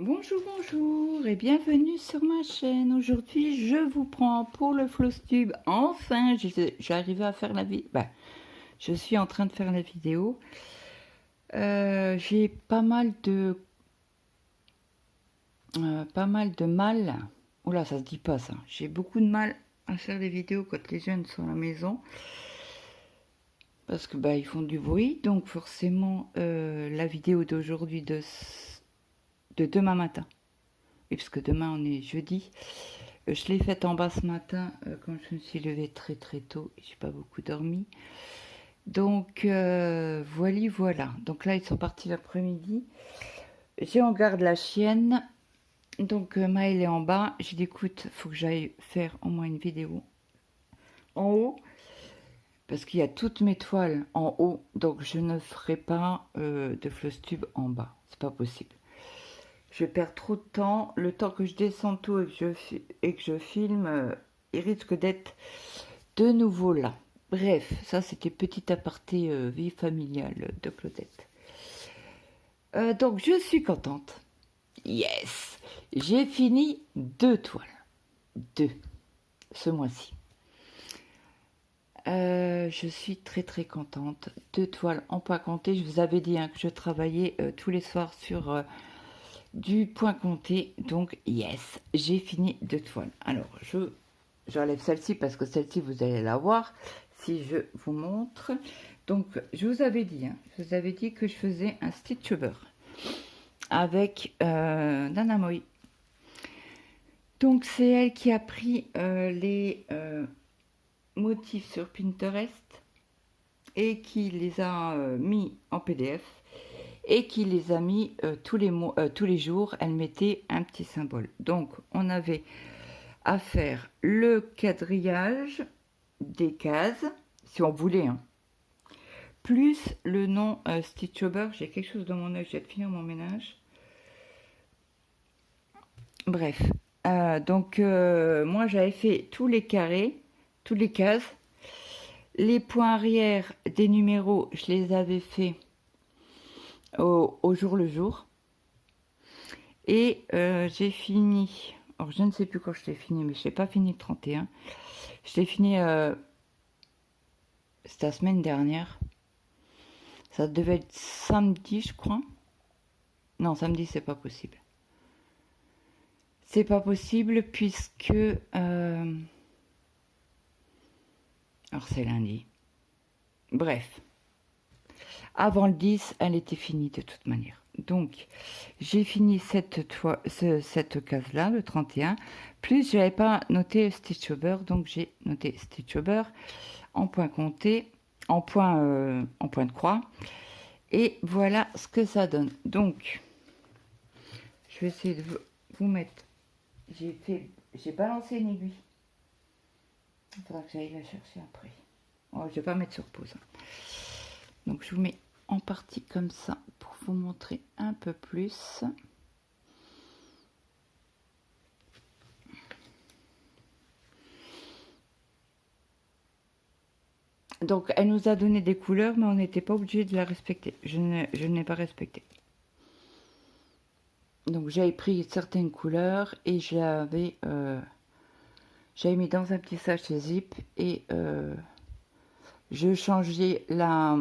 Bonjour, bonjour et bienvenue sur ma chaîne. Aujourd'hui, je vous prends pour le Flosstube. Enfin, j'arrive à faire la vidéo. Je suis en train de faire la vidéo. J'ai pas mal de mal. Oula, ça se dit pas ça. J'ai beaucoup de mal à faire des vidéos quand les jeunes sont à la maison. Parce que ils font du bruit. Donc forcément, la vidéo d'aujourd'hui de demain matin. Et parce que demain on est jeudi. Je l'ai faite en bas ce matin quand je me suis levée très très tôt. J'ai pas beaucoup dormi. Donc voilà. Donc là ils sont partis l'après-midi. J'ai en garde la chienne. Donc Maëlle est en bas. J'ai dit écoute, faut que j'aille faire au moins une vidéo en haut. Parce qu'il y a toutes mes toiles en haut. Donc je ne ferai pas de Flosstube en bas. C'est pas possible. Je perds trop de temps. Le temps que je descends tout et que je filme, il risque d'être de nouveau là. Bref, ça c'était petit aparté vie familiale de Claudette. Donc je suis contente. Yes! J'ai fini 2 toiles. 2 ce mois-ci. Je suis très très contente. 2 toiles en point compté. Je vous avais dit que je travaillais tous les soirs sur du point compté. Donc yes, j'ai fini 2 toiles. Alors j'enlève celle-ci parce que celle-ci vous allez la voir si je vous montre. Donc je vous avais dit que je faisais un stitchover avec Nana Moi. Donc c'est elle qui a pris les motifs sur Pinterest et qui les a mis en PDF et qui les a mis tous les jours. Elle mettait un petit symbole. Donc on avait à faire le quadrillage des cases, si on voulait, plus le nom Stitchover. J'ai quelque chose dans mon œil, je vais finir mon ménage. Bref, donc moi j'avais fait tous les carrés, toutes les cases. Les points arrière des numéros, je les avais fait au jour le jour. Et j'ai fini, alors je ne sais plus quand je l'ai fini, mais je n'ai pas fini le 31. Je l'ai fini, c'était la semaine dernière. Ça devait être samedi, je crois. Non, samedi, c'est pas possible. C'est pas possible puisque... alors c'est lundi. Bref. Avant le 10, elle était finie de toute manière. Donc, j'ai fini cette case-là, le 31. Plus, je n'avais pas noté Stitchover, donc j'ai noté Stitchover en point compté, en point de croix. Et voilà ce que ça donne. Donc, je vais essayer de vous mettre... J'ai balancé une aiguille. Il faudra que j'aille la chercher après. Oh, je ne vais pas mettre sur pause. Donc, je vous mets en partie comme ça pour vous montrer un peu plus. Donc elle nous a donné des couleurs, mais on n'était pas obligé de la respecter. Je ne l'ai pas respecté. Donc j'avais pris certaines couleurs et j'avais mis dans un petit sachet zip et je changeais la...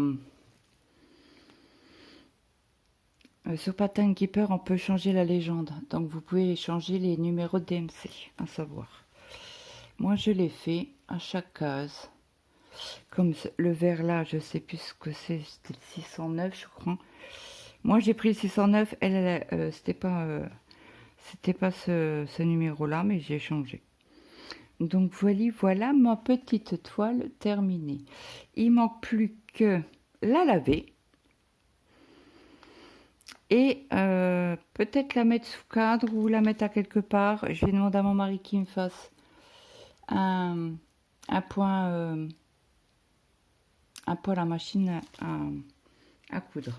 sur Pattern Keeper, on peut changer la légende. Donc vous pouvez changer les numéros de DMC, à savoir. Moi je l'ai fait à chaque case. Comme le vert là, je sais plus ce que c'est, c'était le 609 je crois. Moi j'ai pris le 609, c'était pas ce numéro là, mais j'ai changé. Donc voilà ma petite toile terminée. Il manque plus que la laver et peut-être la mettre sous cadre ou la mettre à quelque part. Je vais demander à mon mari qu'il me fasse un point à la machine à coudre.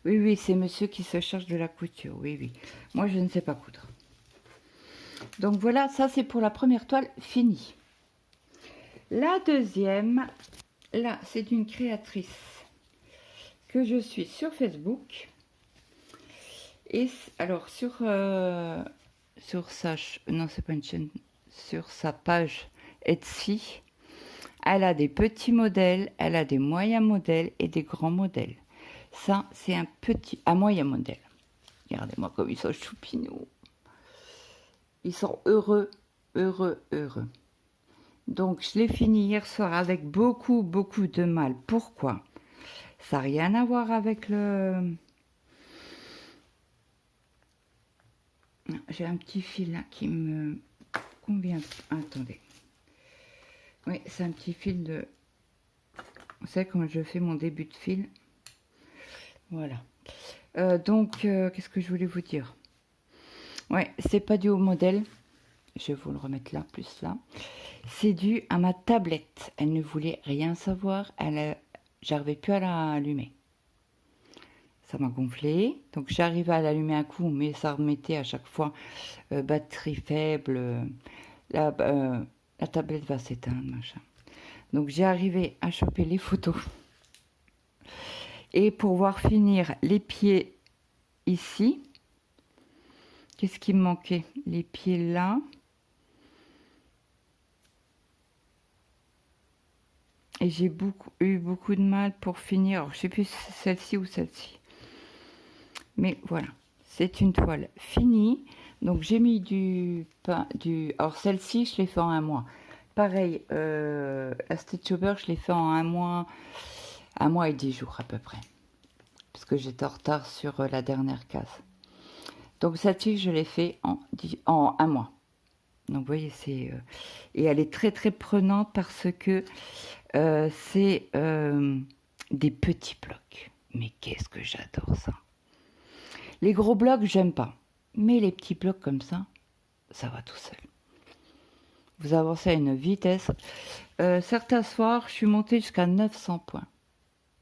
Oui, c'est monsieur qui se charge de la couture. Oui. Moi, je ne sais pas coudre. Donc voilà, ça c'est pour la première toile finie. La deuxième, là, c'est d'une créatrice que je suis sur Facebook. Et alors sur sa non c'est pas une chaîne, sur sa page Etsy, elle a des petits modèles, elle a des moyens modèles et des grands modèles. Ça c'est un moyen modèle. Regardez-moi comme ils sont choupinous. Ils sont heureux, heureux, heureux. Donc je l'ai fini hier soir avec beaucoup de mal. Pourquoi? Ça n'a rien à voir avec le... J'ai un petit fil là qui me convient. Attendez. Oui, c'est un petit fil de... Vous savez quand je fais mon début de fil. Voilà. Qu'est-ce que je voulais vous dire? Ouais, c'est pas dû au modèle. Je vais vous le remettre là, plus là. C'est dû à ma tablette. Elle ne voulait rien savoir. J'arrivais plus à l'allumer. Ça m'a gonflé. Donc j'arrivais à l'allumer un coup, mais ça remettait à chaque fois batterie faible. La tablette va s'éteindre, machin. Donc j'ai arrivé à choper les photos. Et pour pouvoir finir les pieds ici. Qu'est-ce qui me manquait? Les pieds là. Et j'ai eu beaucoup de mal pour finir. Alors, je ne sais plus si c'est celle-ci ou celle-ci. Mais voilà, c'est une toile finie. Donc j'ai mis alors celle-ci, je l'ai fait en un mois. Pareil, la Stitch Over, je l'ai fait en un mois et 10 jours à peu près. Parce que j'étais en retard sur la dernière case. Donc celle-ci, je l'ai fait en un mois. Donc vous voyez, c'est... et elle est très prenante parce que c'est des petits blocs. Mais qu'est-ce que j'adore ça. Les gros blocs, j'aime pas. Mais les petits blocs comme ça, ça va tout seul. Vous avancez à une vitesse. Certains soirs, je suis montée jusqu'à 900 points.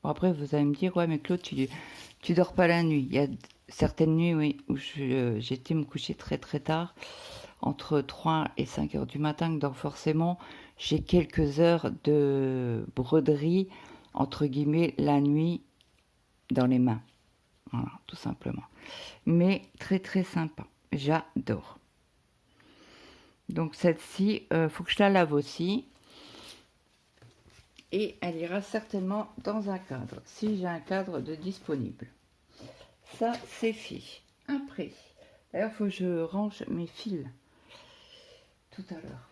Bon, après, vous allez me dire, ouais, mais Claude, tu dors pas la nuit. Il y a certaines nuits, oui, où j'étais me coucher très tard, entre 3 et 5 heures du matin. Donc forcément, j'ai quelques heures de broderie, entre guillemets, la nuit dans les mains. Voilà, tout simplement. Mais très sympa. J'adore. Donc celle-ci, faut que je la lave aussi. Et elle ira certainement dans un cadre, si j'ai un cadre de disponible. Ça, c'est fait. Après, d'ailleurs, il faut que je range mes fils tout à l'heure.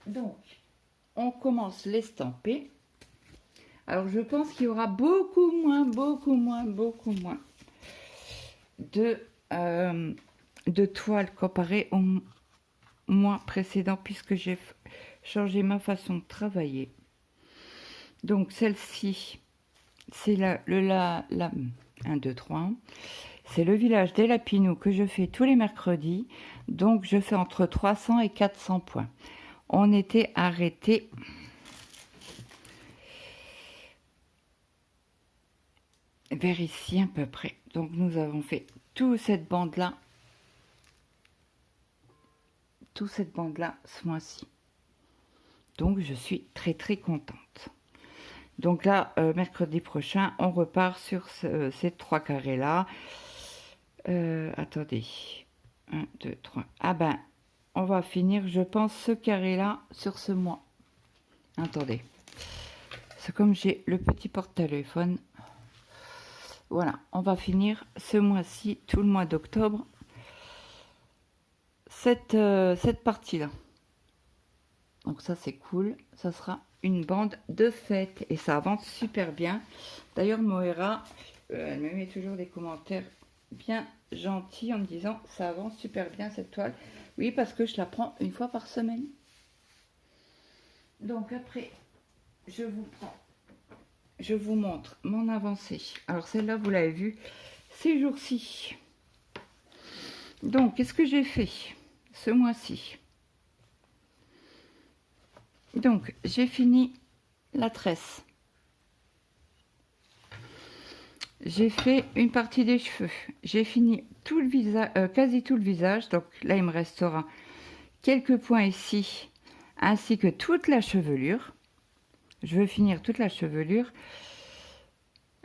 Donc, on commence l'estamper. Alors, je pense qu'il y aura beaucoup moins de toiles comparé au mois précédent, puisque j'ai changé ma façon de travailler. Donc, celle-ci, c'est 1, 2, 3. C'est le village des Lapinous que je fais tous les mercredis. Donc, je fais entre 300 et 400 points. On était arrêté vers ici à peu près. Donc, nous avons fait toute cette bande-là. Ce mois-ci. Donc, je suis très contente. Donc là, mercredi prochain, on repart sur ces 3 carrés-là. Attendez. 1, 2, 3. Ah ben, on va finir, je pense, ce carré-là sur ce mois. Attendez. C'est comme j'ai le petit porte-téléphone. Voilà, on va finir ce mois-ci, tout le mois d'octobre, cette partie-là. Donc ça, c'est cool. Ça sera une bande de fête et ça avance super bien. D'ailleurs, Moira, elle me met toujours des commentaires bien gentils en me disant ça avance super bien cette toile. Oui, parce que je la prends une fois par semaine. Donc après, je vous montre mon avancée. Alors celle-là, vous l'avez vue ces jours-ci. Donc, qu'est-ce que j'ai fait ce mois-ci? Donc, j'ai fini la tresse. J'ai fait une partie des cheveux. J'ai fini tout le visage, quasi tout le visage. Donc là, il me restera quelques points ici, ainsi que toute la chevelure. Je veux finir toute la chevelure.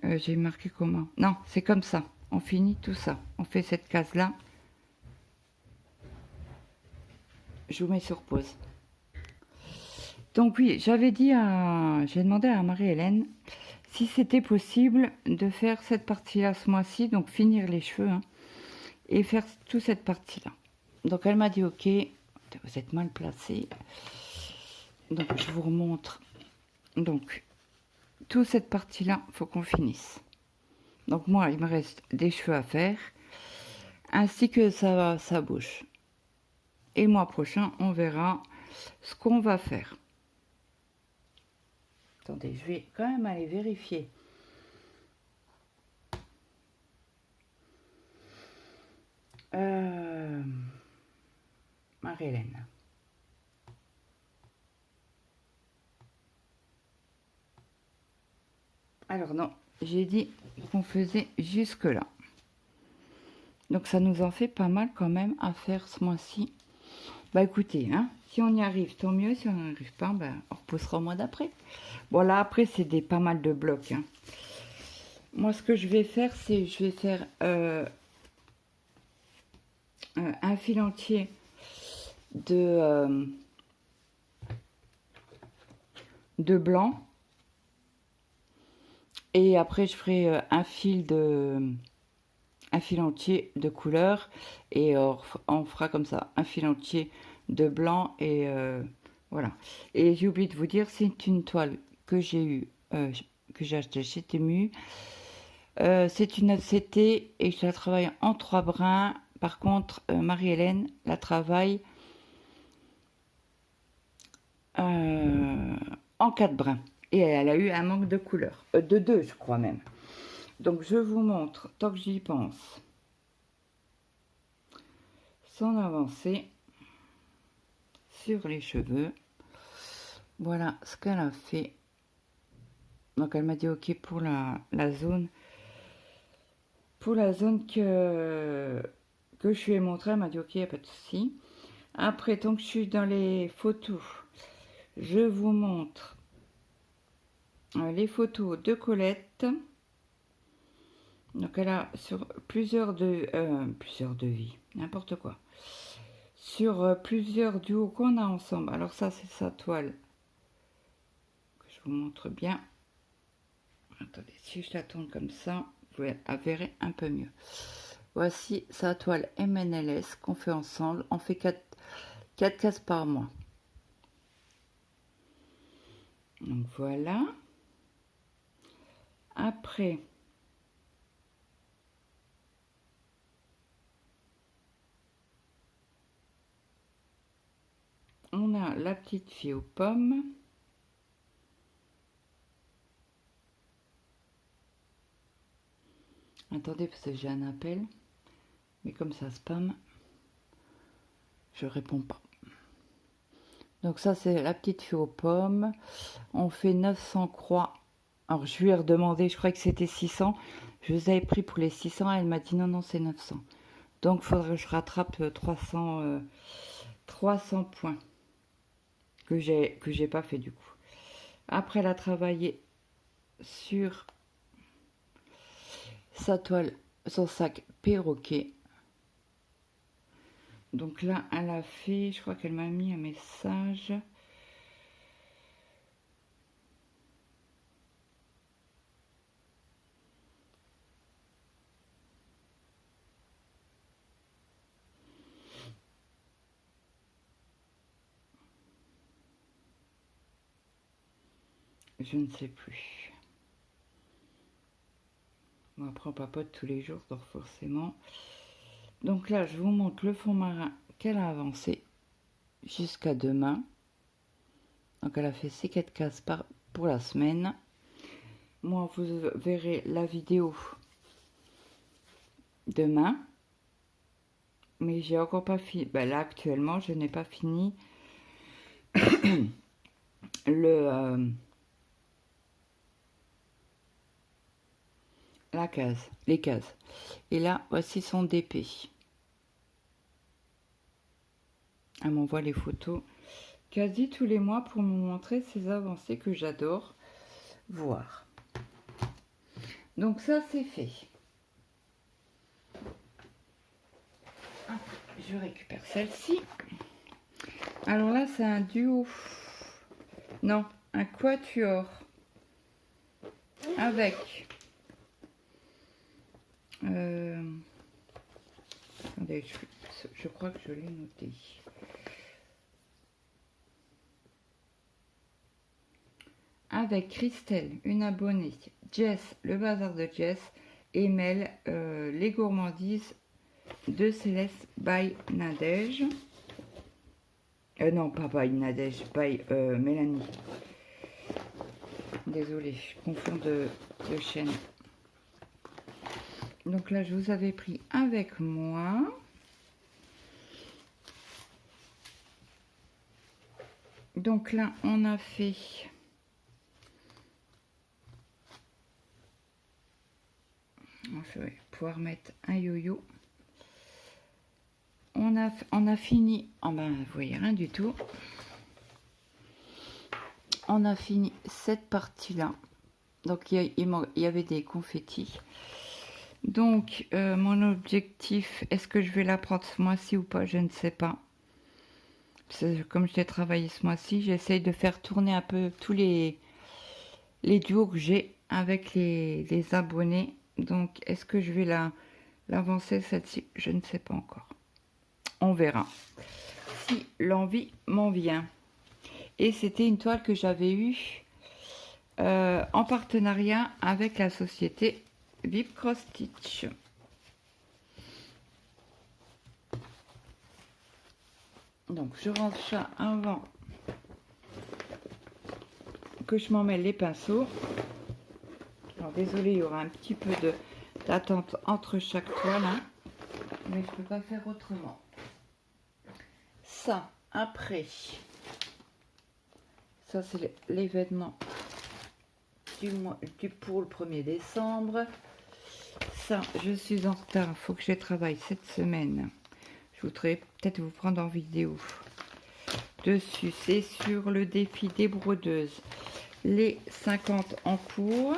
J'ai marqué comment? Non, c'est comme ça. on finit tout ça. On fait cette case-là. Je vous mets sur pause. Donc oui, j'ai demandé à Marie-Hélène si c'était possible de faire cette partie-là ce mois-ci, donc finir les cheveux, hein, et faire toute cette partie-là. Donc elle m'a dit ok, vous êtes mal placé. Donc je vous remontre. Donc toute cette partie-là, il faut qu'on finisse. Donc moi, il me reste des cheveux à faire, ainsi que sa bouche. Et le mois prochain, on verra ce qu'on va faire. Attendez, je vais quand même aller vérifier. Marie-Hélène. Alors non, j'ai dit qu'on faisait jusque là. Donc ça nous en fait pas mal quand même à faire ce mois-ci. Bah écoutez, hein, si on y arrive, tant mieux. Si on n'y arrive pas, bah, on repoussera au mois d'après. Bon là après c'est pas mal de blocs. Hein. Moi ce que je vais faire, c'est je vais faire un fil entier de blanc. Et après je ferai un fil entier de couleur et on fera comme ça un fil entier de blanc et voilà. Et j'ai oublié de vous dire, c'est une toile que j'ai eu que j'ai acheté chez Temu. C'est une ACT et je la travaille en 3 brins. Par contre, Marie-Hélène la travaille en 4 brins et elle a eu un manque de couleur, de 2 je crois même. Donc je vous montre, tant que j'y pense, sans avancer sur les cheveux. Voilà ce qu'elle a fait. Donc elle m'a dit ok pour la zone. Pour la zone que je lui ai montré, elle m'a dit ok, il n'y a pas de souci. Après, tant que je suis dans les photos, je vous montre les photos de Colette. Donc elle a sur plusieurs devis, n'importe quoi. Sur plusieurs duos qu'on a ensemble. Alors ça c'est sa toile. Que je vous montre bien. Attendez, si je la tourne comme ça, vous verrez un peu mieux. Voici sa toile MNLS qu'on fait ensemble. On fait 4 cases par mois. Donc voilà. Après, on a la petite fille aux pommes. Attendez, parce que j'ai un appel. Mais comme ça spam, je réponds pas. Donc ça, c'est la petite fille aux pommes. On fait 900 croix. Alors, je lui ai redemandé, je croyais que c'était 600. Je les avais pris pour les 600. Elle m'a dit non, non, c'est 900. Donc, il faudrait que je rattrape 300 points que j'ai pas fait du coup. Après, elle a travaillé sur sa toile, son sac perroquet. Donc là, elle a fait, je crois qu'elle m'a mis un message. Je ne sais plus. Bon, après, on papote tous les jours, donc forcément. Donc là, je vous montre le fond marin qu'elle a avancé jusqu'à demain. Donc elle a fait ses 4 cases pour la semaine. Moi, vous verrez la vidéo demain. Mais j'ai encore pas fini. Ben là, actuellement, je n'ai pas fini les cases. Et là, voici son DP. Elle m'envoie les photos quasi tous les mois pour me montrer ses avancées que j'adore voir. Donc ça, c'est fait. je récupère celle-ci. Alors là, c'est un duo. Non, un quatuor. Avec... attendez, je crois que je l'ai noté. Avec Christelle, une abonnée, Jess, le bazar de Jess, et Mel, les gourmandises de Céleste by Nadège. Non, pas by Nadège, by Mélanie. Désolée, je confonds de chaîne. Donc là, je vous avais pris avec moi. Donc là, on a fait... Je vais pouvoir mettre un yo-yo. On a fini... Oh ben, vous voyez, rien du tout. On a fini cette partie-là. Donc, il y avait des confettis. Donc, mon objectif, est-ce que je vais la prendre ce mois-ci ou pas? Je ne sais pas. Comme je l'ai travaillé ce mois-ci, j'essaye de faire tourner un peu tous les duos que j'ai avec les abonnés. Donc, est-ce que je vais l'avancer celle-ci? Je ne sais pas encore. On verra. Si l'envie m'en vient. Et c'était une toile que j'avais eue en partenariat avec la société Vip Cross Stitch. Donc, je range ça avant que je m'en mêle les pinceaux. Alors, désolé, il y aura un petit peu d'attente entre chaque toile, hein, mais je ne peux pas faire autrement. Ça, après, ça c'est l'événement pour le 1er décembre. Ça, je suis en retard, il faut que je travaille cette semaine. Je voudrais peut-être vous prendre en vidéo. Dessus, c'est sur le défi des brodeuses. Les 50 en cours.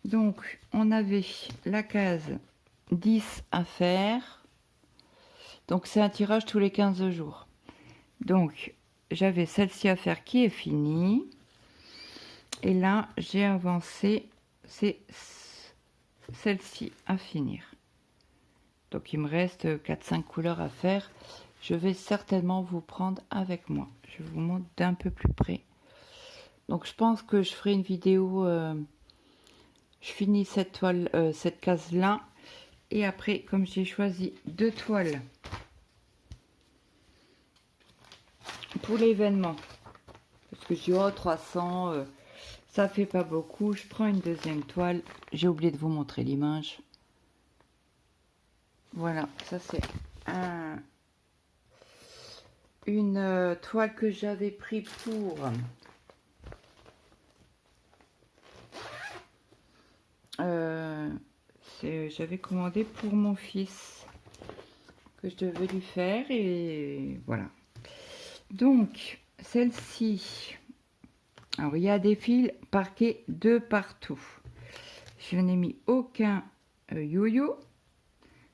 Donc, on avait la case 10 à faire. Donc, c'est un tirage tous les 15 jours. Donc, j'avais celle-ci à faire qui est finie. Et là, j'ai avancé, c'est celle-ci à finir. Donc, il me reste 4-5 couleurs à faire. Je vais certainement vous prendre avec moi. Je vous montre d'un peu plus près. Donc, je pense que je ferai une vidéo... je finis cette toile, cette case-là. Et après, comme j'ai choisi 2 toiles pour l'événement, parce que je dis, oh, 300, ça fait pas beaucoup. Je prends une deuxième toile. J'ai oublié de vous montrer l'image. Voilà, ça c'est une toile que j'avais pris pour... j'avais commandé pour mon fils que je devais lui faire et voilà. Donc celle-ci, alors il y a des fils parqués de partout. Je n'ai mis aucun yo-yo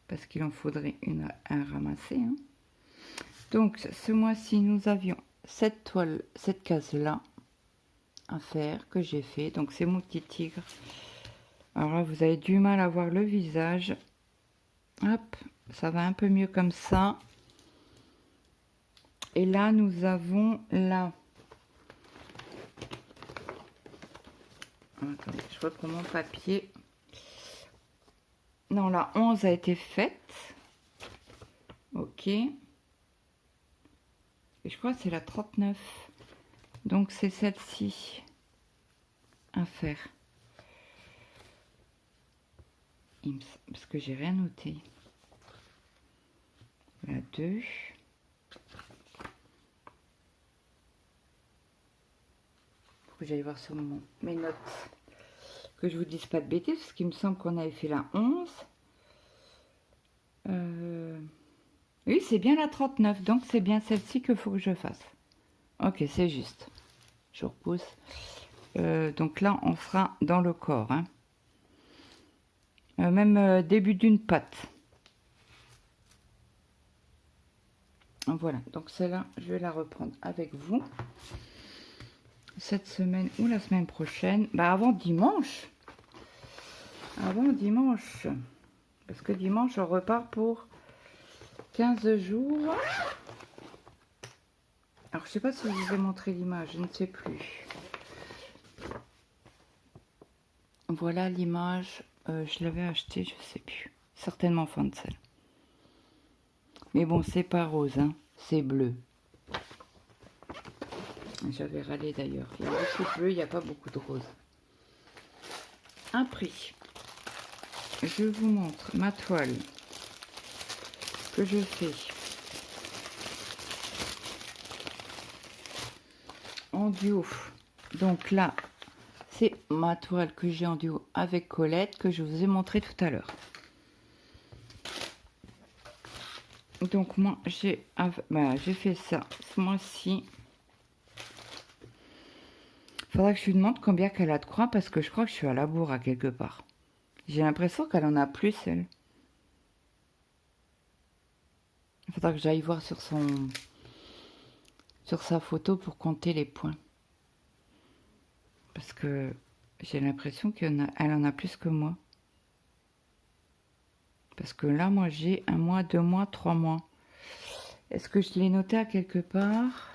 parce qu'il en faudrait un ramasser, hein. Donc ce mois-ci nous avions cette toile, cette case là à faire que j'ai fait. Donc c'est mon petit tigre. Alors là, vous avez du mal à voir le visage. Hop, ça va un peu mieux comme ça. Et là, nous avons là. Attendez, je reprends mon papier. Non, la 11 a été faite. Ok. Et je crois que c'est la 39. Donc, c'est celle-ci à faire. Parce que j'ai rien noté. La 2. Faut que j'aille voir sur mes notes. Que je vous dise pas de bêtises, parce qu'il me semble qu'on avait fait la 11. Oui, c'est bien la 39. Donc, c'est bien celle-ci qu'il faut que je fasse. Ok, c'est juste. Je repousse. Donc là, on sera dans le corps, hein. Même début d'une patte. Voilà, donc celle-là, je vais la reprendre avec vous cette semaine ou la semaine prochaine. Bah avant dimanche. Avant dimanche. Parce que dimanche, on repart pour 15 jours. Alors, je sais pas si je vous ai montré l'image, je ne sais plus. Voilà l'image. Je l'avais acheté, je sais plus. Certainement Fancel. Mais bon, c'est pas rose, hein. C'est bleu. J'avais râlé d'ailleurs. Il y a beaucoup de bleu, il n'y a pas beaucoup de rose. Un prix. Je vous montre ma toile que je fais en duo. Donc là, c'est ma toile que j'ai en duo avec Colette que je vous ai montré tout à l'heure. Donc moi, j'ai fait ça ce mois-ci. Faudra que je lui demande combien qu'elle a de croix parce que je crois que je suis à la bourre à quelque part. J'ai l'impression qu'elle en a plus, elle. Il faudra que j'aille voir sur sa photo pour compter les points. Parce que j'ai l'impression qu'elle en a plus que moi. Parce que là, moi, j'ai 1 mois, 2 mois, 3 mois. Est-ce que je l'ai noté à quelque part?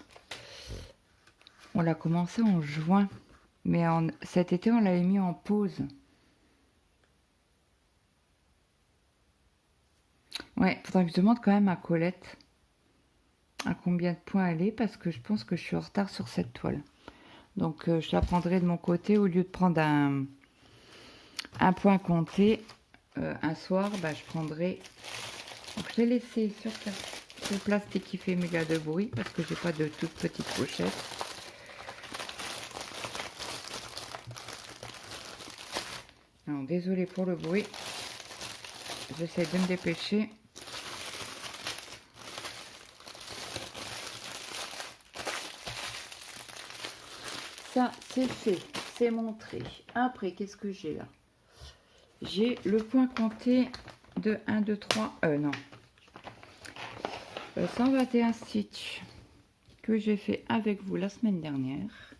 On l'a commencé en juin. Mais cet été, on l'avait mis en pause. Ouais, faudra que je demande quand même à Colette à combien de points elle est. Parce que je pense que je suis en retard sur cette toile. Donc, je la prendrai de mon côté. Au lieu de prendre un point compté, un soir, bah, je prendrai... Donc, je l'ai laissé sur le plastique qui fait méga de bruit. Parce que j'ai pas de toute petite pochette. Alors, désolé pour le bruit. J'essaie de me dépêcher. Ça, c'est fait. C'est montré. Après, qu'est-ce que j'ai là? J'ai le point compté de 1, 2, 3. Non. 121 stitch que j'ai fait avec vous la semaine dernière.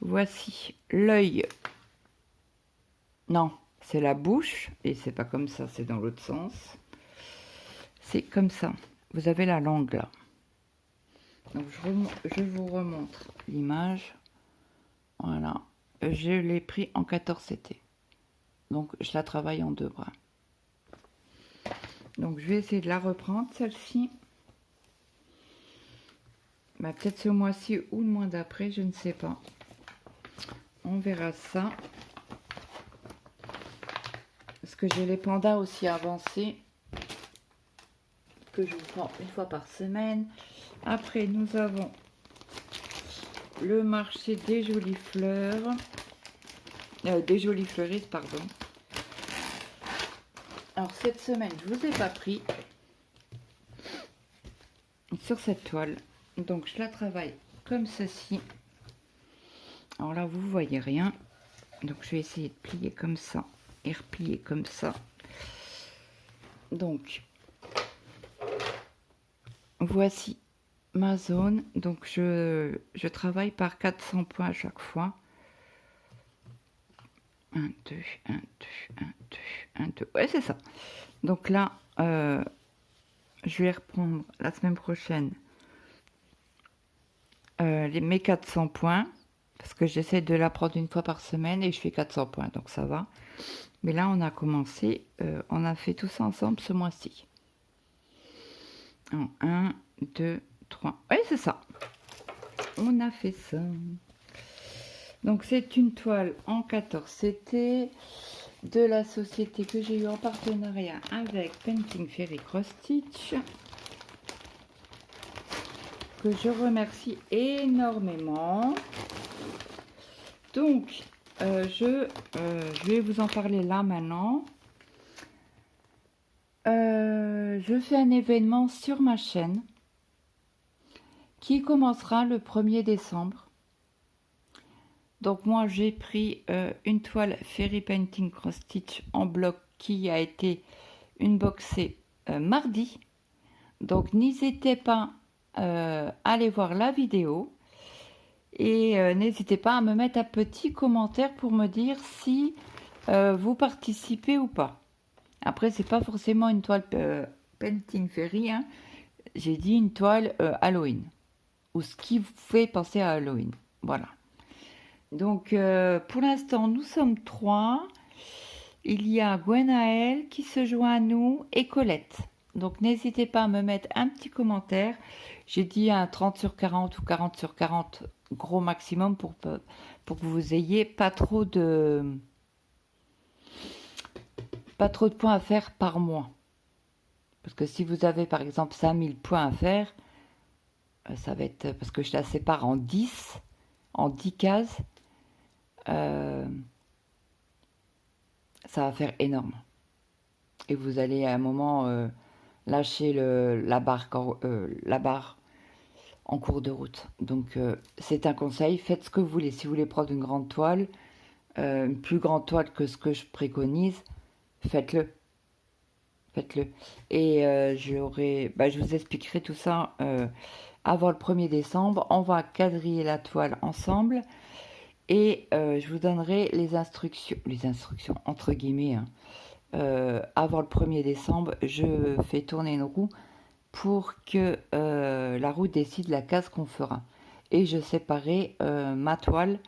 Voici l'œil. Non, c'est la bouche. Et c'est pas comme ça, c'est dans l'autre sens. C'est comme ça. Vous avez la langue là. Donc je vous remontre l'image. Voilà. Je l'ai pris en 14 CT. Donc je la travaille en 2 bras. Donc je vais essayer de la reprendre celle-ci. Bah, peut-être ce mois-ci ou le mois d'après, je ne sais pas. On verra ça. Parce que j'ai les pandas aussi avancés. Que je vous prends une fois par semaine. Après, nous avons le marché des jolies fleurs. Des jolies fleuristes, pardon. Alors, cette semaine, je ne vous ai pas pris sur cette toile. Donc, je la travaille comme ceci. Alors là, vous ne voyez rien. Donc, je vais essayer de plier comme ça et replier comme ça. Donc, voici ma zone. Donc, je travaille par 400 points à chaque fois. 1, 2, 1, 2, 1, 2, 1, 2. Ouais, c'est ça. Donc là, je vais reprendre la semaine prochaine mes 400 points. Parce que j'essaie de la prendre une fois par semaine et je fais 400 points. Donc ça va. Mais là, on a commencé. On a fait tout ça ensemble ce mois-ci. 1, 2, 3. Oui, c'est ça. On a fait ça. Donc c'est une toile en 14 CT de la société que j'ai eu en partenariat avec Painting Fairy Cross Stitch, que je remercie énormément. Donc je vais vous en parler là maintenant. Je fais un événement sur ma chaîne qui commencera le 1er décembre. Donc moi j'ai pris une toile Fairy Painting Cross Stitch en bloc qui a été unboxée mardi. Donc n'hésitez pas à aller voir la vidéo et n'hésitez pas à me mettre un petit commentaire pour me dire si vous participez ou pas. Après, c'est pas forcément une toile Painting Fairy, hein. J'ai dit une toile Halloween, ou ce qui vous fait penser à Halloween. Voilà. Donc, pour l'instant, nous sommes 3. Il y a Gwenaël qui se joint à nous et Colette. Donc, n'hésitez pas à me mettre un petit commentaire. J'ai dit un 30 sur 40 ou 40 sur 40, gros maximum, pour que vous ayez pas trop de points à faire par mois. Parce que si vous avez par exemple 5000 points à faire, ça va être, parce que je la sépare en 10 cases, ça va faire énorme. Et vous allez à un moment lâcher la barre en cours de route. Donc c'est un conseil, faites ce que vous voulez. Si vous voulez prendre une grande toile, une plus grande toile que ce que je préconise, faites-le. Faites-le. Et je vous expliquerai tout ça avant le 1er décembre. On va quadriller la toile ensemble et je vous donnerai les instructions entre guillemets. Hein. Avant le 1er décembre, je fais tourner une roue pour que la roue décide la case qu'on fera. Et je séparerai ma toile.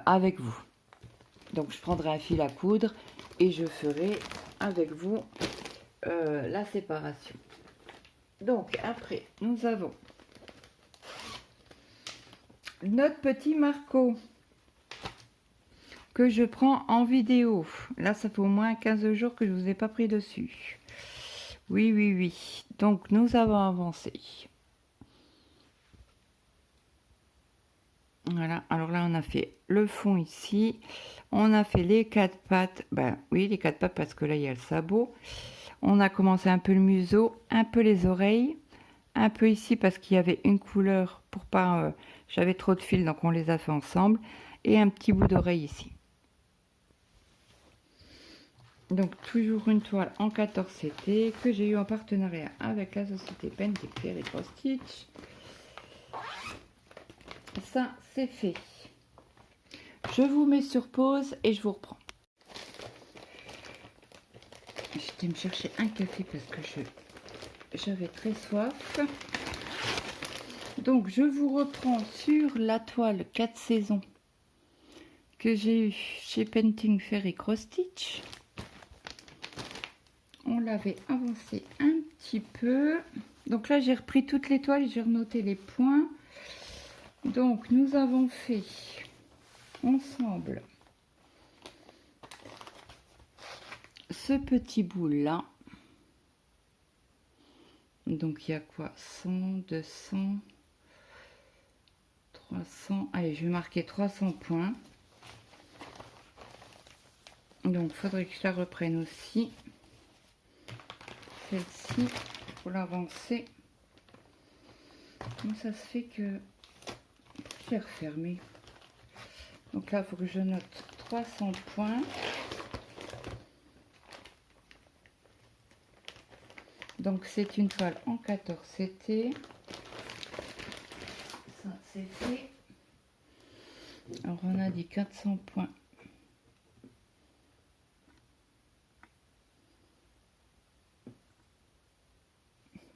Avec vous. Donc je prendrai un fil à coudre et je ferai avec vous la séparation. Donc après nous avons notre petit Marco que je prends en vidéo. Là ça fait au moins 15 jours que je vous ai pas pris dessus. Oui. Donc nous avons avancé. Voilà, alors là on a fait le fond ici, on a fait les 4 pattes, ben oui les 4 pattes parce que là il y a le sabot, on a commencé un peu le museau, un peu les oreilles, un peu ici parce qu'il y avait une couleur pour pas, j'avais trop de fils donc on les a fait ensemble, et un petit bout d'oreille ici. Donc toujours une toile en 14 CT que j'ai eu en partenariat avec la société Painting Fairy Stitch. Ça c'est fait. Je vous mets sur pause et je vous reprends. J'étais me chercher un café parce que j'avais très soif. Donc je vous reprends sur la toile 4 saisons que j'ai eu chez Painting Fairy Stitch. On l'avait avancé un petit peu. Donc là j'ai repris toutes les toiles et j'ai renoté les points. Donc nous avons fait ensemble ce petit bout là. Donc il y a quoi, 100, 200, 300, allez je vais marquer 300 points. Donc il faudrait que je la reprenne aussi. Celle-ci, pour l'avancer. Comment ça se fait que je l'ai refermée? Donc là il faut que je note 300 points. Donc c'est une toile en 14 CT. Ça c'est fait. Alors on a dit 400 points.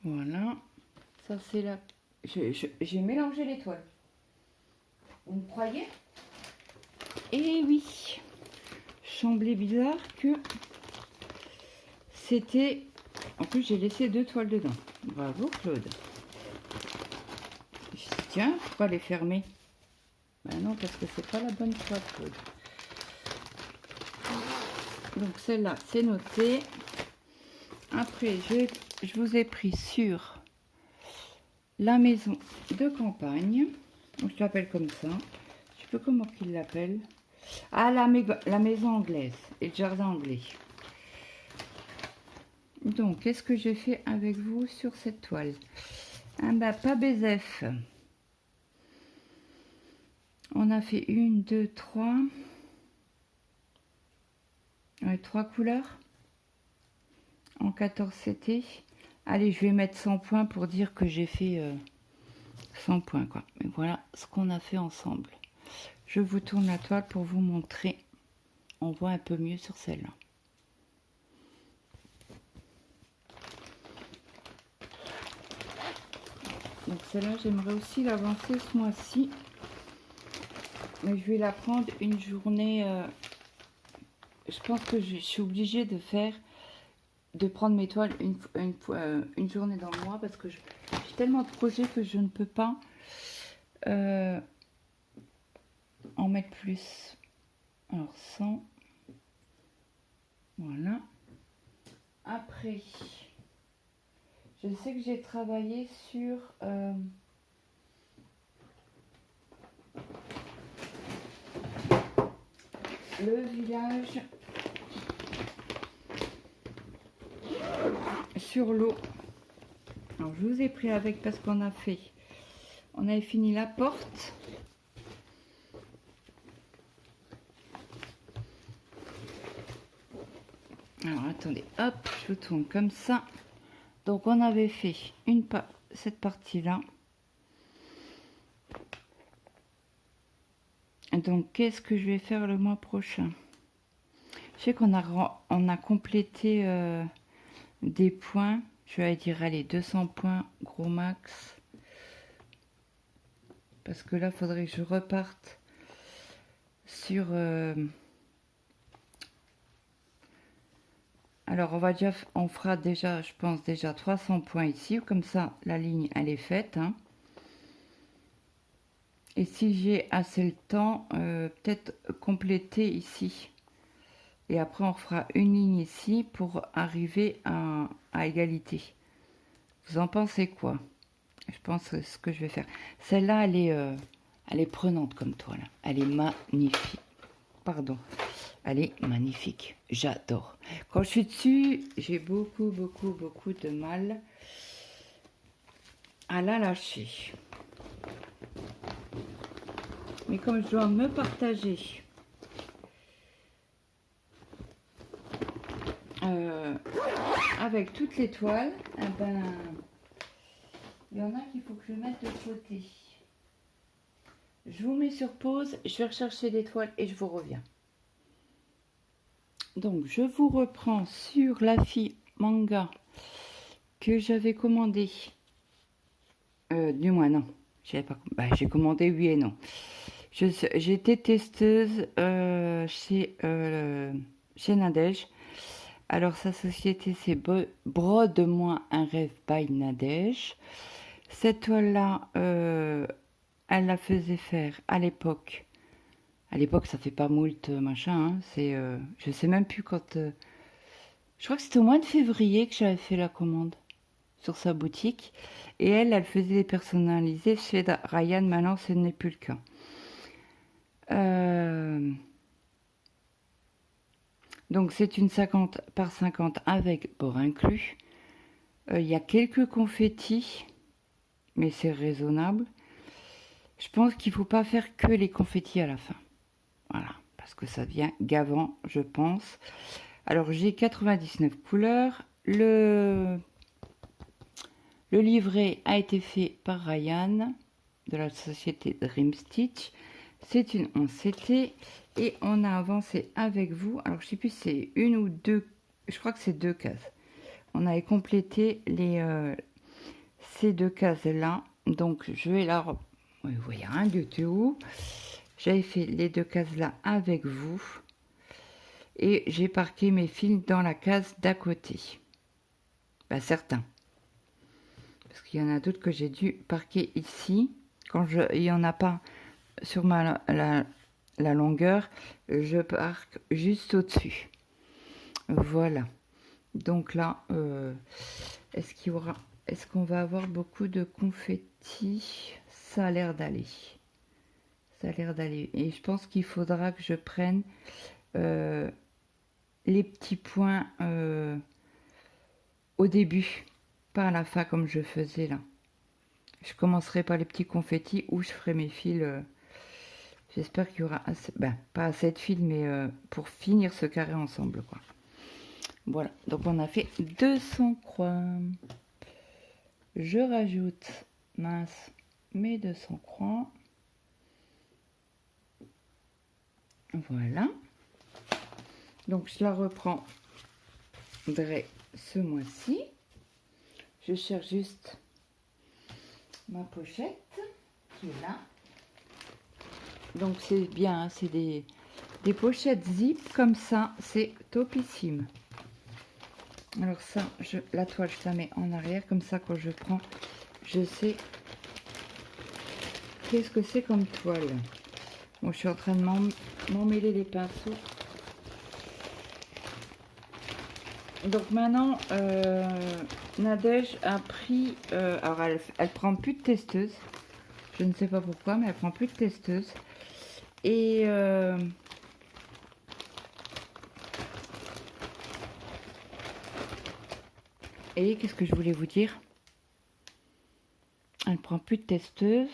Voilà. Ça c'est la... J'ai mélangé les toiles. Vous me croyez? Et oui. Semblait bizarre que c'était... En plus, j'ai laissé 2 toiles dedans. Bravo, Claude. Je dis, tiens, pourquoi les fermer? Ben non, parce que c'est pas la bonne toile, Claude. Donc, celle-là, c'est noté. Après, je vous ai pris sur la maison de campagne. Donc, je l'appelle comme ça. Je sais pas comment qu'il l'appelle. Ah, la maison anglaise et le jardin anglais. Donc, qu'est-ce que j'ai fait avec vous sur cette toile? Ah bah, pas BZF. On a fait 1, 2, 3. Ouais, 3 couleurs en 14 CT. Allez, je vais mettre 100 points pour dire que j'ai fait 100 points, quoi. Mais voilà ce qu'on a fait ensemble. Je vous tourne la toile pour vous montrer. On voit un peu mieux sur celle-là. Donc celle-là, j'aimerais aussi l'avancer ce mois-ci. Mais je vais la prendre une journée. Je pense que je suis obligée de prendre mes toiles une journée dans le mois parce que j'ai tellement de projets que je ne peux pas en mettre plus. Alors 100. Voilà. Après, je sais que j'ai travaillé sur le village sur l'eau. Alors je vous ai pris avec parce qu'on avait fini la porte. Alors attendez, hop, je vous tourne comme ça. Donc on avait fait cette partie-là. Donc qu'est-ce que je vais faire le mois prochain? Je sais qu'on a complété des points. Je vais dire allez 200 points gros max. Parce que là, il faudrait que je reparte sur... Alors, on fera déjà, je pense, déjà 300 points ici. Comme ça, la ligne, elle est faite. Hein. Et si j'ai assez le temps, peut-être compléter ici. Et après, on fera une ligne ici pour arriver à égalité. Vous en pensez quoi? Je pense que c'est ce que je vais faire. Celle-là, elle est prenante comme toile. Elle est magnifique. Pardon. Elle est magnifique. J'adore. Quand je suis dessus, j'ai beaucoup de mal à la lâcher. Mais comme je dois me partager avec toutes les toiles, eh ben, il y en a qu'il faut que je mette de côté. Je vous mets sur pause, je vais rechercher des toiles et je vous reviens. Donc, je vous reprends sur la fille manga que j'avais commandé. Du moins, non. J'ai commandé oui et non. J'étais testeuse chez Nadège. Alors, sa société, c'est Brode-moi un rêve by Nadège. Cette toile-là, elle la faisait faire à l'époque. À l'époque, ça fait pas moult machin. Hein, je sais même plus quand... je crois que c'était au mois de février que j'avais fait la commande sur sa boutique. Et elle faisait des personnalisés chez Ryan. Maintenant, ce n'est plus le cas. Donc, c'est une 50 par 50 avec bord inclus. Il y a quelques confettis, mais c'est raisonnable. Je pense qu'il ne faut pas faire que les confettis à la fin. Voilà, parce que ça devient gavant, je pense. Alors, j'ai 99 couleurs. Le livret a été fait par Ryan de la société Dream Stitch. C'est une 11 CT et on a avancé avec vous. Alors, je ne sais plus si c'est une ou deux, je crois que c'est 2 cases. On avait complété ces 2 cases-là. Donc, je vais là... Vous voyez rien du tout. J'avais fait les 2 cases-là avec vous. Et j'ai parqué mes fils dans la case d'à côté. Bah, certains. Parce qu'il y en a d'autres que j'ai dû parquer ici. Quand il n'y en a pas sur la longueur, je parque juste au-dessus. Voilà. Donc là, est-ce qu'on va avoir beaucoup de confettis? Ça a l'air d'aller. Ça a l'air d'aller. Et je pense qu'il faudra que je prenne les petits points au début, pas à la fin comme je faisais là. Je commencerai par les petits confettis où je ferai mes fils J'espère qu'il y aura assez, pas assez de fil, mais pour finir ce carré ensemble, quoi. Voilà, donc on a fait 200 croix. Je rajoute, mince, mes 200 croix. Voilà. Donc je la reprendrai ce mois-ci. Je cherche juste ma pochette qui est là. Donc c'est bien, hein, c'est des pochettes zip comme ça, c'est topissime. Alors ça, la toile, je la mets en arrière, comme ça quand je prends, je sais qu'est-ce que c'est comme toile. Bon, je suis en train de m'emmêler les pinceaux. Donc maintenant, Nadège a pris, alors elle prend plus de testeuse. Je ne sais pas pourquoi, mais elle prend plus de testeuse. Et qu'est-ce que je voulais vous dire? Elle prend plus de testeuse.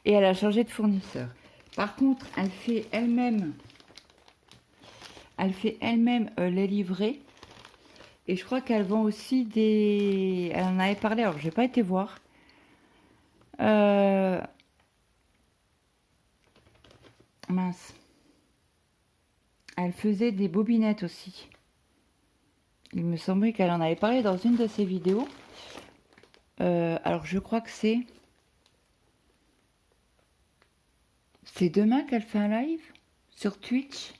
Et elle a changé de fournisseur. Par contre, elle fait elle-même les livrets. Et je crois qu'elle vend aussi des... Elle en avait parlé, alors je n'ai pas été voir. Mince. Elle faisait des bobinettes aussi. Il me semblait qu'elle en avait parlé dans une de ses vidéos. Alors je crois que c'est demain qu'elle fait un live sur Twitch.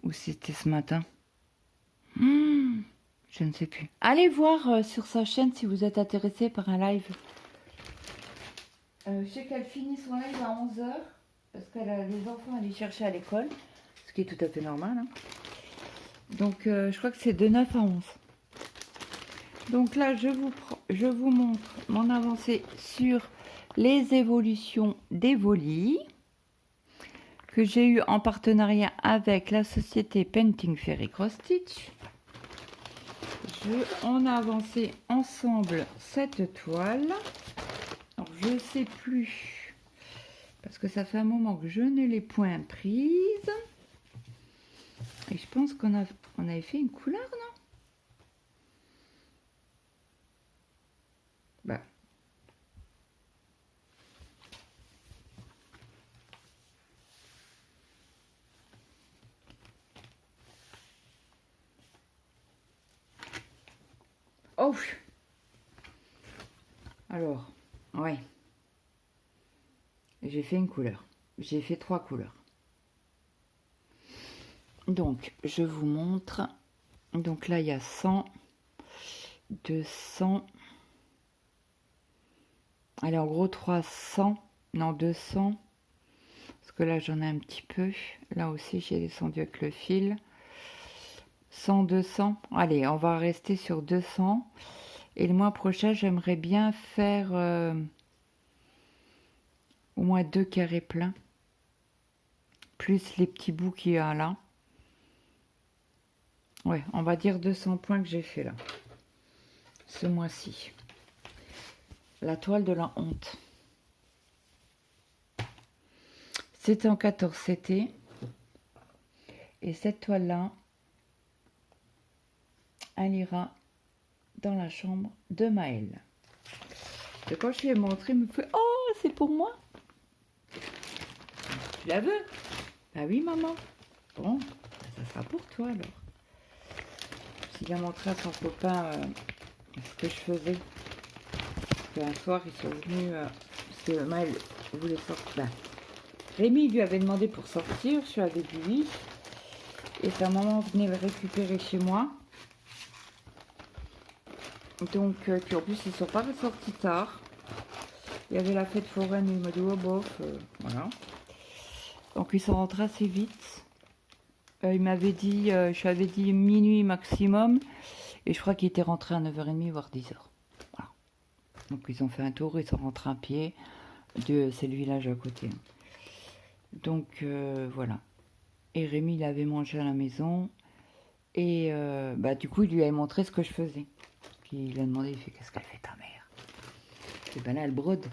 Ou c'était ce matin? Je ne sais plus. Allez voir sur sa chaîne si vous êtes intéressé par un live. Je sais qu'elle finit son live à 11 h parce qu'elle a les enfants à aller chercher à l'école, ce qui est tout à fait normal. Hein. Donc je crois que c'est de 9 à 11. Donc là, je vous montre mon avancée sur les évolutions d'Evoli que j'ai eu en partenariat avec la société Painting Fairy Cross Stitch. On a avancé ensemble cette toile. Alors, je ne sais plus, parce que ça fait un moment que je ne l'ai point prise. Et je pense qu'on avait fait une couleur, non? Bah. Oh! Alors, ouais. J'ai fait une couleur. J'ai fait 3 couleurs. Donc, je vous montre. Donc là, il y a 100, 200. Allez, en gros, 300. Non, 200. Parce que là, j'en ai un petit peu. Là aussi, j'ai descendu avec le fil. 100, 200. Allez, on va rester sur 200. Et le mois prochain, j'aimerais bien faire au moins 2 carrés pleins. Plus les petits bouts qu'il y a là. Ouais, on va dire 200 points que j'ai fait là. Ce mois-ci. La toile de la honte. C'était en 14, c'était. Et cette toile-là, elle ira dans la chambre de Maëlle. Et quand je lui ai montré, il me fait « Oh, c'est pour moi !» Tu la veux? Ah oui, maman. Bon, ça sera pour toi alors. Il a montré à son copain ce que je faisais. Un soir, ils sont venus, parce que Maëlle voulait sortir. Rémi lui avait demandé pour sortir, je lui avais dit oui. Et sa maman venait le récupérer chez moi. Donc, puis en plus, ils sont pas ressortis tard. Il y avait la fête foraine, il m'a dit oh bof, voilà. Donc ils sont rentrés assez vite. Il m'avait dit, je lui avais dit minuit maximum. Et je crois qu'il était rentré à 9h30, voire 10h. Voilà. Donc ils ont fait un tour, ils sont rentrés à pied. C'est le village à côté. Donc voilà. Et Rémi, il avait mangé à la maison. Et du coup, il lui avait montré ce que je faisais. puis il a demandé, il fait, qu'est-ce qu'elle fait ta mère? Et ben là, elle brode.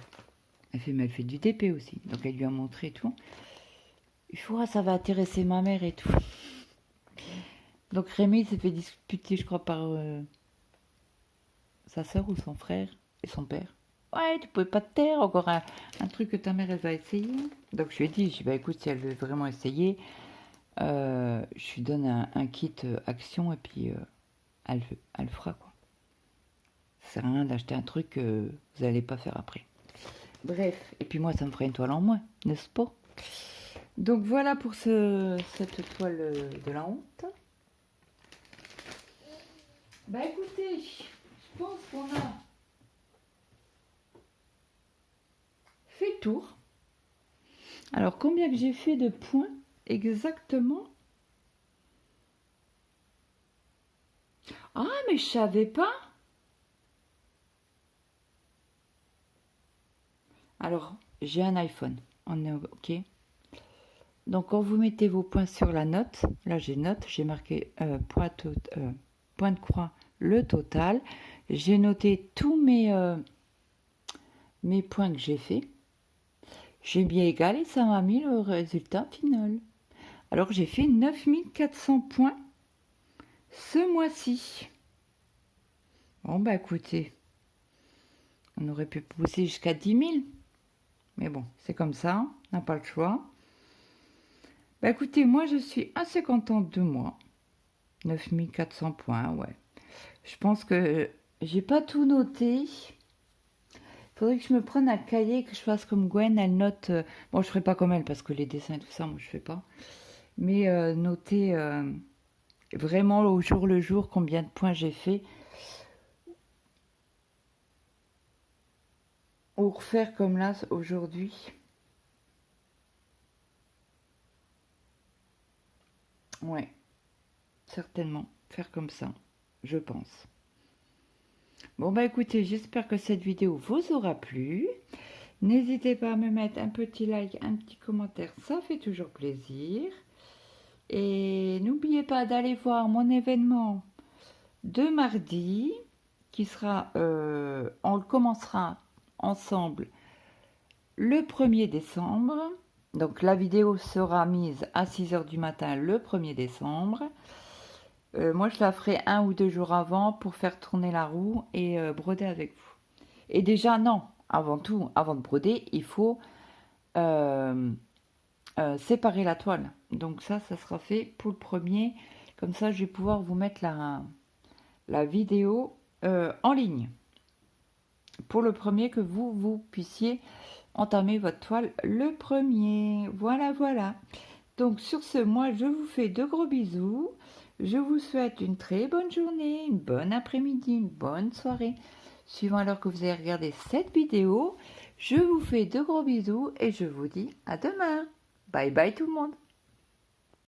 Elle fait, mais elle fait du TP aussi. Donc elle lui a montré et tout. Il faut, ah, ça va intéresser ma mère et tout. Donc Rémi s'est fait disputer, je crois, par sa soeur ou son frère et son père. Ouais, tu pouvais pas te taire, encore un truc que ta mère, elle va essayer. Donc je lui ai dit, bah écoute, si elle veut vraiment essayer, je lui donne un kit action et puis elle le fera, quoi. Ça sert à rien d'acheter un truc que vous n'allez pas faire après. Bref, et puis moi, ça me ferait une toile en moins, n'est-ce pas? Donc voilà pour cette toile de la honte. Bah écoutez, je pense qu'on a fait le tour. Alors combien que j'ai fait de points exactement? Ah mais je savais pas. Alors j'ai un iPhone, on est ok. Donc quand vous mettez vos points sur la note, là j'ai note, j'ai marqué point de croix, le total. J'ai noté tous mes points que j'ai fait. J'ai bien égal et ça m'a mis le résultat final. Alors j'ai fait 9400 points ce mois-ci. Bon bah écoutez, on aurait pu pousser jusqu'à 10 000. Mais bon, c'est comme ça, on n'a pas le choix. Bah écoutez, moi je suis assez contente de moi. 9400 points, ouais. Je pense que j'ai pas tout noté. Faudrait que je me prenne un cahier et que je fasse comme Gwen, elle note. Bon, je ferai pas comme elle parce que les dessins et tout ça, moi je fais pas. Mais noter vraiment au jour le jour combien de points j'ai fait. Ou refaire comme là aujourd'hui. Ouais, certainement. Faire comme ça, je pense. Bon bah écoutez, j'espère que cette vidéo vous aura plu. N'hésitez pas à me mettre un petit like, un petit commentaire, ça fait toujours plaisir. Et n'oubliez pas d'aller voir mon événement de mardi, qui sera, on le commencera ensemble le 1er décembre. Donc la vidéo sera mise à 6 h du matin le 1er décembre. Moi je la ferai 1 ou 2 jours avant pour faire tourner la roue et broder avec vous. Et déjà non, avant tout, avant de broder, il faut séparer la toile. Donc ça sera fait pour le premier. Comme ça je vais pouvoir vous mettre la vidéo en ligne. Pour le premier, que vous puissiez entamer votre toile le premier. Voilà, voilà. Donc sur ce, moi je vous fais de gros bisous. Je vous souhaite une très bonne journée, une bonne après-midi, une bonne soirée. Suivant l'heure que vous avez regardé cette vidéo, je vous fais de gros bisous et je vous dis à demain. Bye bye tout le monde.